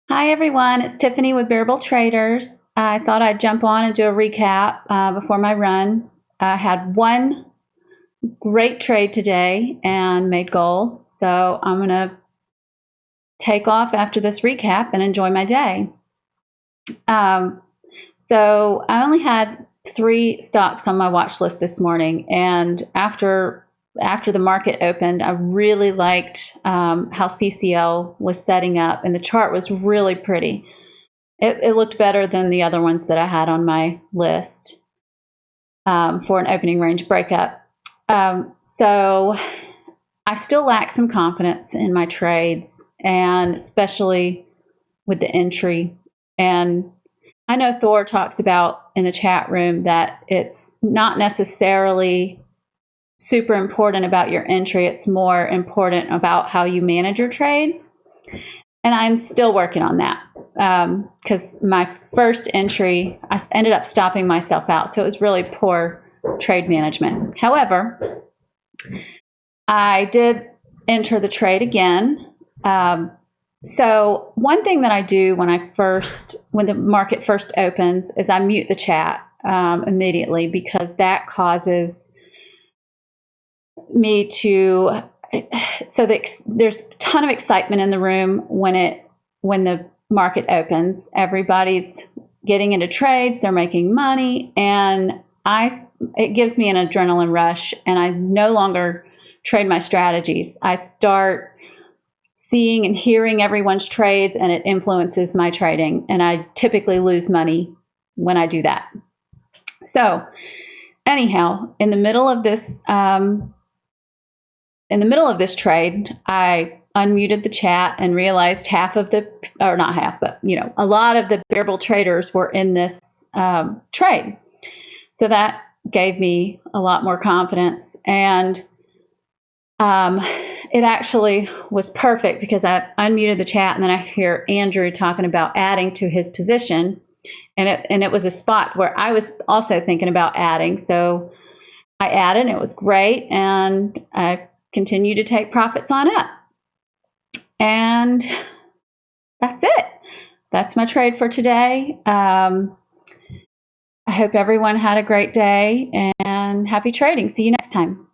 Hi, everyone. It's Tiffany with Bearable Traders. I thought I'd jump on and do a recap before my run. I had one great trade today and made goal. So I'm going to take off after this recap and enjoy my day. Um, so I only had three stocks on my watch list this morning. And after the market opened, I really liked how CCL was setting up, and the chart was really pretty. It looked better than the other ones that I had on my list for an opening range breakup. So I still lack some confidence in my trades, and especially with the entry. And I know Thor talks about in the chat room that it's not necessarily super important about your entry. It's more important about how you manage your trade. And I'm still working on that because my first entry, I ended up stopping myself out. So it was really poor trade management. However, I did enter the trade again. So one thing that I do when the market first opens is I mute the chat immediately, because that causes me to, so there's a ton of excitement in the room when the market opens. Everybody's getting into trades, they're making money, and it gives me an adrenaline rush, and I no longer trade my strategies. I start seeing and hearing everyone's trades, and it influences my trading, and I typically lose money when I do that. So anyhow, in the middle of this trade, I unmuted the chat and realized a lot of the Bearable traders were in this trade. So that gave me a lot more confidence. And it actually was perfect, because I unmuted the chat and then I hear Andrew talking about adding to his position. And it was a spot where I was also thinking about adding. So I added, and it was great. And I continue to take profits on up. And that's it. That's my trade for today. I hope everyone had a great day, and happy trading. See you next time.